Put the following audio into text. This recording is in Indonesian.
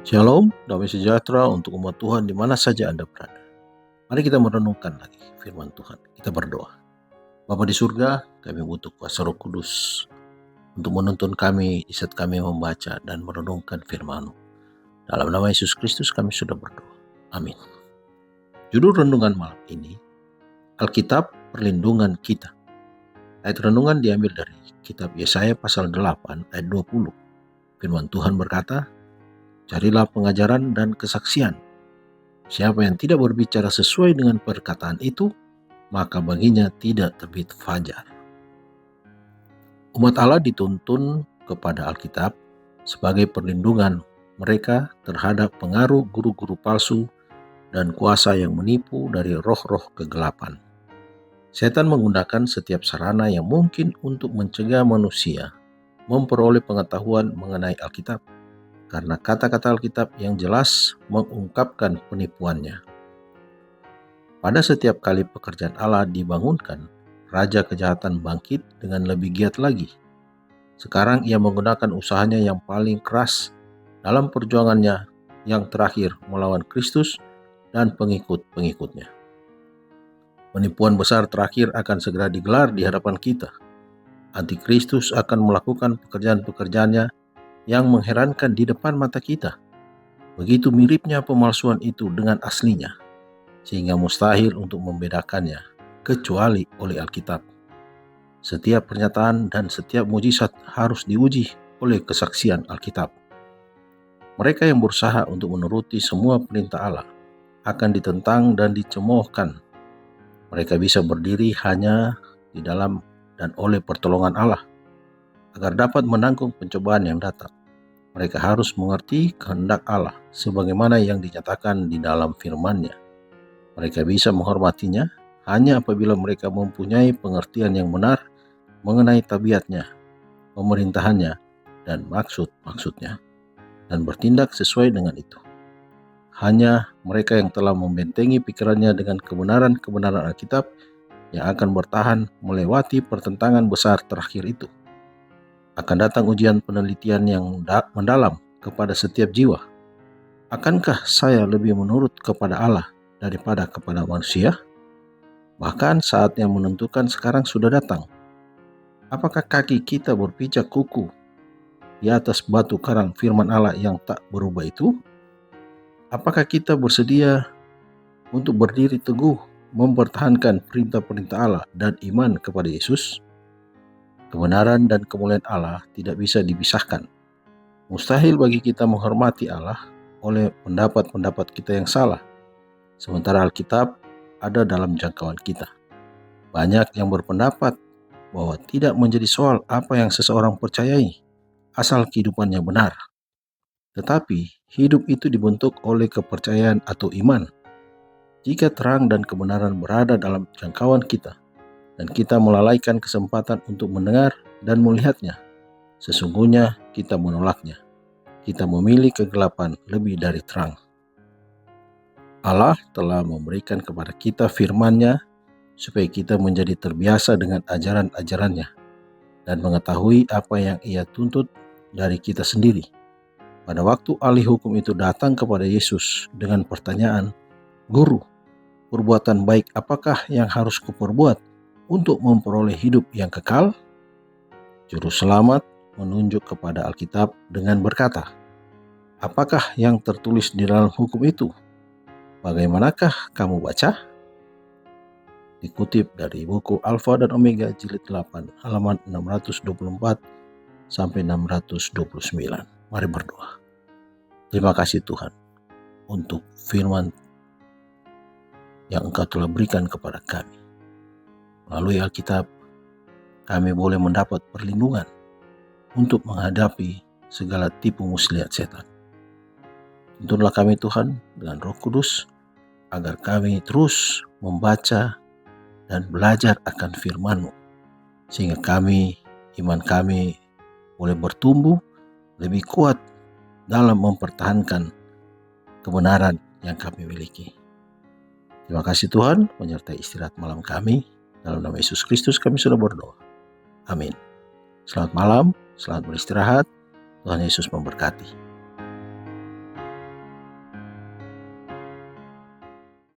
Shalom, damai sejahtera untuk umat Tuhan di mana saja Anda berada. Mari kita merenungkan lagi firman Tuhan. Kita berdoa. Bapa di surga, kami butuh kuasa Roh Kudus untuk menuntun kami di saat kami membaca dan merenungkan firman-Mu. Dalam nama Yesus Kristus kami sudah berdoa. Amin. Judul renungan malam ini, Alkitab Perlindungan Kita. Ayat renungan diambil dari kitab Yesaya pasal 8 ayat 20. Firman Tuhan berkata, "Carilah pengajaran dan kesaksian. Siapa yang tidak berbicara sesuai dengan perkataan itu, maka baginya tidak terbit fajar." Umat Allah dituntun kepada Alkitab sebagai perlindungan mereka terhadap pengaruh guru-guru palsu dan kuasa yang menipu dari roh-roh kegelapan. Setan menggunakan setiap sarana yang mungkin untuk mencegah manusia memperoleh pengetahuan mengenai Alkitab, karena kata-kata Alkitab yang jelas mengungkapkan penipuannya. Pada setiap kali pekerjaan Allah dibangunkan, Raja Kejahatan bangkit dengan lebih giat lagi. Sekarang ia menggunakan usahanya yang paling keras dalam perjuangannya yang terakhir melawan Kristus dan pengikut-pengikutnya. Penipuan besar terakhir akan segera digelar di hadapan kita. Antikristus akan melakukan pekerjaan-pekerjaannya yang mengherankan di depan mata kita. Begitu miripnya pemalsuan itu dengan aslinya, sehingga mustahil untuk membedakannya, kecuali oleh Alkitab. Setiap pernyataan dan setiap mujizat harus diuji oleh kesaksian Alkitab. Mereka yang berusaha untuk menuruti semua perintah Allah akan ditentang dan dicemoohkan. Mereka bisa berdiri hanya di dalam dan oleh pertolongan Allah. Agar dapat menanggung pencobaan yang datang, mereka harus mengerti kehendak Allah sebagaimana yang dinyatakan di dalam firman-Nya. Mereka bisa menghormatinya hanya apabila mereka mempunyai pengertian yang benar mengenai tabiatnya, pemerintahannya, dan maksud-maksudnya, dan bertindak sesuai dengan itu. Hanya mereka yang telah membentengi pikirannya dengan kebenaran-kebenaran Alkitab yang akan bertahan melewati pertentangan besar terakhir itu. Akan datang ujian penelitian yang mendalam kepada setiap jiwa. Akankah saya lebih menurut kepada Allah daripada kepada manusia? Bahkan saat yang menentukan sekarang sudah datang. Apakah kaki kita berpijak kuku di atas batu karang firman Allah yang tak berubah itu? Apakah kita bersedia untuk berdiri teguh mempertahankan perintah-perintah Allah dan iman kepada Yesus? Kebenaran dan kemuliaan Allah tidak bisa dipisahkan. Mustahil bagi kita menghormati Allah oleh pendapat-pendapat kita yang salah, sementara Alkitab ada dalam jangkauan kita. Banyak yang berpendapat bahwa tidak menjadi soal apa yang seseorang percayai, asal kehidupannya benar. Tetapi hidup itu dibentuk oleh kepercayaan atau iman. Jika terang dan kebenaran berada dalam jangkauan kita, dan kita melalaikan kesempatan untuk mendengar dan melihatnya, sesungguhnya kita menolaknya. Kita memilih kegelapan lebih dari terang. Allah telah memberikan kepada kita firman-Nya supaya kita menjadi terbiasa dengan ajaran-ajarannya dan mengetahui apa yang Ia tuntut dari kita sendiri. Pada waktu ahli hukum itu datang kepada Yesus dengan pertanyaan, "Guru, perbuatan baik apakah yang harus kuperbuat untuk memperoleh hidup yang kekal?" Juru selamat menunjuk kepada Alkitab dengan berkata, "Apakah yang tertulis di dalam hukum itu? Bagaimanakah kamu baca?" Dikutip dari buku Alfa dan Omega jilid 8 halaman 624 sampai 629. Mari berdoa. Terima kasih Tuhan untuk firman yang Engkau telah berikan kepada kami. Melalui Alkitab, kami boleh mendapat perlindungan untuk menghadapi segala tipu muslihat setan. Tuntunlah kami Tuhan dengan Roh Kudus, agar kami terus membaca dan belajar akan firman-Mu, sehingga iman kami boleh bertumbuh lebih kuat dalam mempertahankan kebenaran yang kami miliki. Terima kasih Tuhan, menyertai istirahat malam kami. Dalam nama Yesus Kristus kami sudah berdoa. Amin. Selamat malam, selamat beristirahat. Tuhan Yesus memberkati.